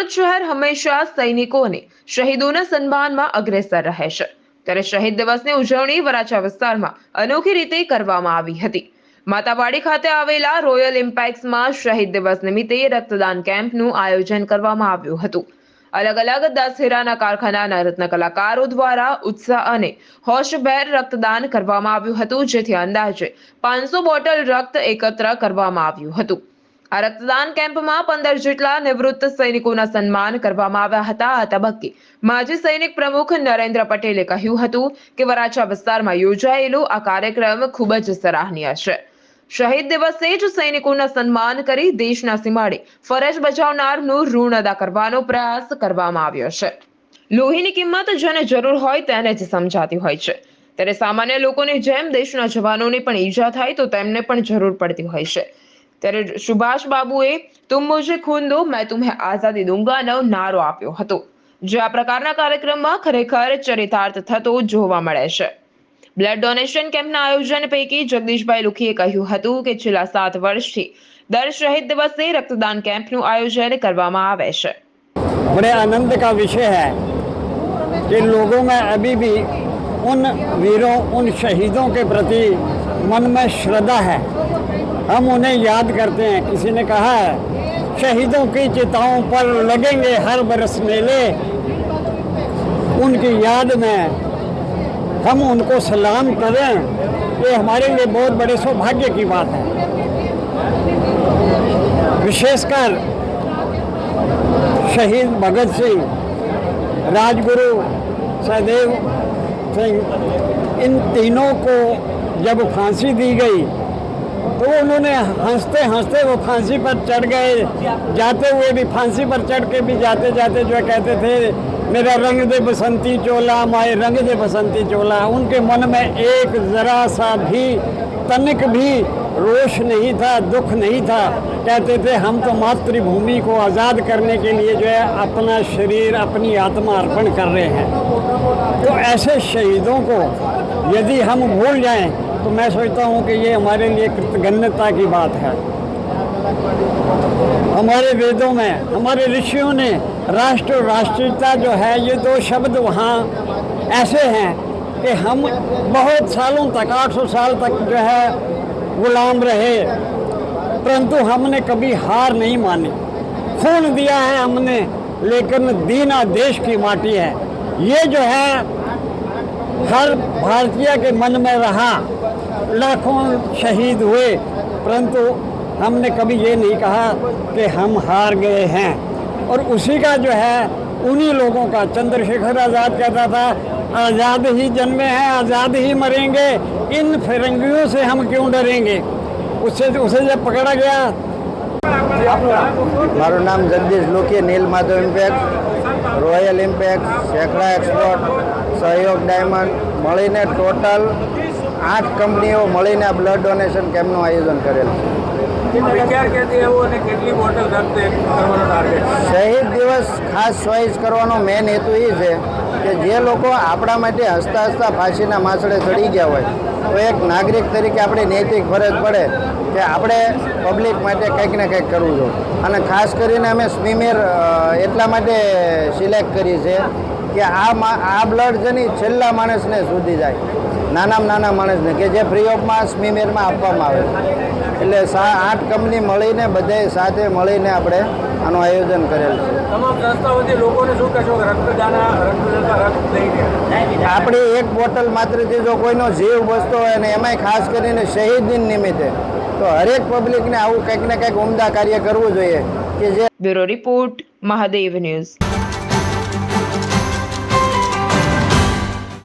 સુરત શહેર હંમેશા સૈનિકોને શહીદોના સન્માનમાં અગ્રેસર રહે છે, ત્યારે શહીદ દિવસની ઉજવણી વરાછા વિસ્તારમાં અનોખી રીતે કરવામાં આવી હતી। માતાવાડી ખાતે આવેલા રોયલ ઇમ્પેક્સમાં શહીદ દિવસ નિમિત્તે રક્તદાન કેમ્પનું આયોજન કરવામાં આવ્યું હતું। અલગ અલગ 10 હીરાના કારખાનાના રત્ન કલાકારો દ્વારા ઉત્સાહ અને હોશભેર રક્તદાન કરવામાં આવ્યું હતું, જેથી અંદાજે 500 બોટલ રક્ત એકત્ર કરવામાં આવ્યું હતું। આ રક્તદાન કેમ્પમાં 15 જેટલા નિવૃત્ત સૈનિકોના સન્માન કરવામાં આવ્યા હતા। આ તબક્કે માજી સૈનિક પ્રમુખ નરેન્દ્ર પટેલે કહ્યું હતું કે વરાછા વિસ્તારમાં યોજાયેલો આ કાર્યક્રમ ખૂબ જ સરાહનીય છે। શહીદ દિવસે જ સૈનિકોના સન્માન કરી દેશના સીમાડે ફરજ બજાવનારનું ઋણ અદા કરવાનો પ્રયાસ કરવામાં આવ્યો છે। લોહીની કિંમત જેને જરૂર હોય તેને જ સમજાતી હોય છે, ત્યારે સામાન્ય લોકોની જેમ દેશના જવાનોને પણ ઈજા થાય તો તેમને પણ જરૂર પડતી હોય છે। ત્યારે સુભાષ બાબુએ તુમ મુझे खून दो मैं तुम्हें आजादी दूंगाનો નારો આપ્યો હતો, જે આ પ્રકારના કાર્યક્રમમાં ખરેખર ચરિતાર્થ થતો જોવા મળે છે। બ્લડ ડોનેશન કેમ્પના આયોજન પૈકી જગદીશભાઈ લુખીએ કહ્યું હતું કે છેલ્લા 7 વર્ષથી દર શહીદ દિવસે રક્તદાન કેમ્પનું આયોજન કરવામાં આવે છે। बड़े आनंद का विषय है कि लोगों में अभी भी उन वीरों, उन शहीदों के प्रति मन में श्रद्धा है। हम उन्हें याद करते हैं। किसी ने कहा है, शहीदों की चिताओं पर लगेंगे हर बरस मेले। उनकी याद में हम उनको सलाम करें, ये हमारे लिए बहुत बड़े सौभाग्य की बात है। विशेषकर शहीद भगत सिंह, राजगुरु सहदेव सिंह, इन तीनों को जब फांसी दी गई तो उन्होंने हंसते हंसते वो फांसी पर चढ़ गए। जाते हुए भी फांसी पर चढ़ के भी जाते जाते जो कहते थे, मेरा रंग दे बसंती चोला, माए रंग दे बसंती चोला। उनके मन में एक ज़रा सा भी, तनिक भी रोष नहीं था, दुख नहीं था। कहते थे हम तो मातृभूमि को आज़ाद करने के लिए जो है अपना शरीर, अपनी आत्मा अर्पण कर रहे हैं। तो ऐसे शहीदों को यदि हम भूल जाएं तो मैं सोचता हूं कि ये हमारे लिए कृतज्ञता की बात है। हमारे वेदों में, हमारे ऋषियों ने राष्ट्र और राष्ट्रीयता जो है, ये 2 शब्द वहाँ ऐसे हैं कि हम बहुत सालों तक, 800 साल तक जो है गुलाम रहे, परंतु हमने कभी हार नहीं मानी। खून दिया है हमने, लेकिन दीना देश की माटी है। ये जो है हर भारतीय के मन में रहा। लाखों शहीद हुए, परंतु हमने कभी ये नहीं कहा कि हम हार गए हैं। और उसी का जो है, उन्हीं लोगों का, चंद्रशेखर आज़ाद कहता था, आज़ाद ही जन्मे हैं, आज़ाद ही मरेंगे, इन फिरंगियों से हम क्यों डरेंगे। उसे जब पकड़ा गया। मारू नाम Jagdish Lukhi, Neel Madhav impact, royal impact, Shekhra export, Sahyog diamond મળીને ટોટલ 8 કંપનીઓ મળીને આ બ્લડ ડોનેશન કેમ્પનું આયોજન કરેલ છે। શહીદ દિવસ ખાસ ચોઈસ કરવાનો મેન હેતુ એ છે કે જે લોકો આપણા માટે હસતા હસતા ફાંસીના માસડે ચડી ગયા હોય, તો એક નાગરિક તરીકે આપણી નૈતિક ફરજ પડે કે આપણે પબ્લિક માટે કંઈક ને કંઈક કરવું જોઈએ। અને ખાસ કરીને અમે સ્મીમેર એટલા માટે સિલેક્ટ કરી છે કે આ બ્લડ છે ને છેલ્લા માણસને સુધી જાય, નાનામાં નાના માણસને, કે જે ફ્રી ઓફમાં સ્મીમેરમાં આપવામાં આવે। એટલે 8 કંપની મળીને બધાએ સાથે મળીને આપણે આનું આયોજન કરેલ છે। તમામ સંસ્થાઓથી લોકોને શું કહેશો કે રક્તદાન આપણી 1 બોટલ માત્રથી જો કોઈનો જીવ બચતો હોય, અને એમાંય ખાસ કરીને શહીદ દિન નિમિત્તે, તો હરેક પબ્લિકને આવું કંઈક ને કંઈક ઉમદા કાર્ય કરવું જોઈએ કે જે। Bureau report, Mahadev news.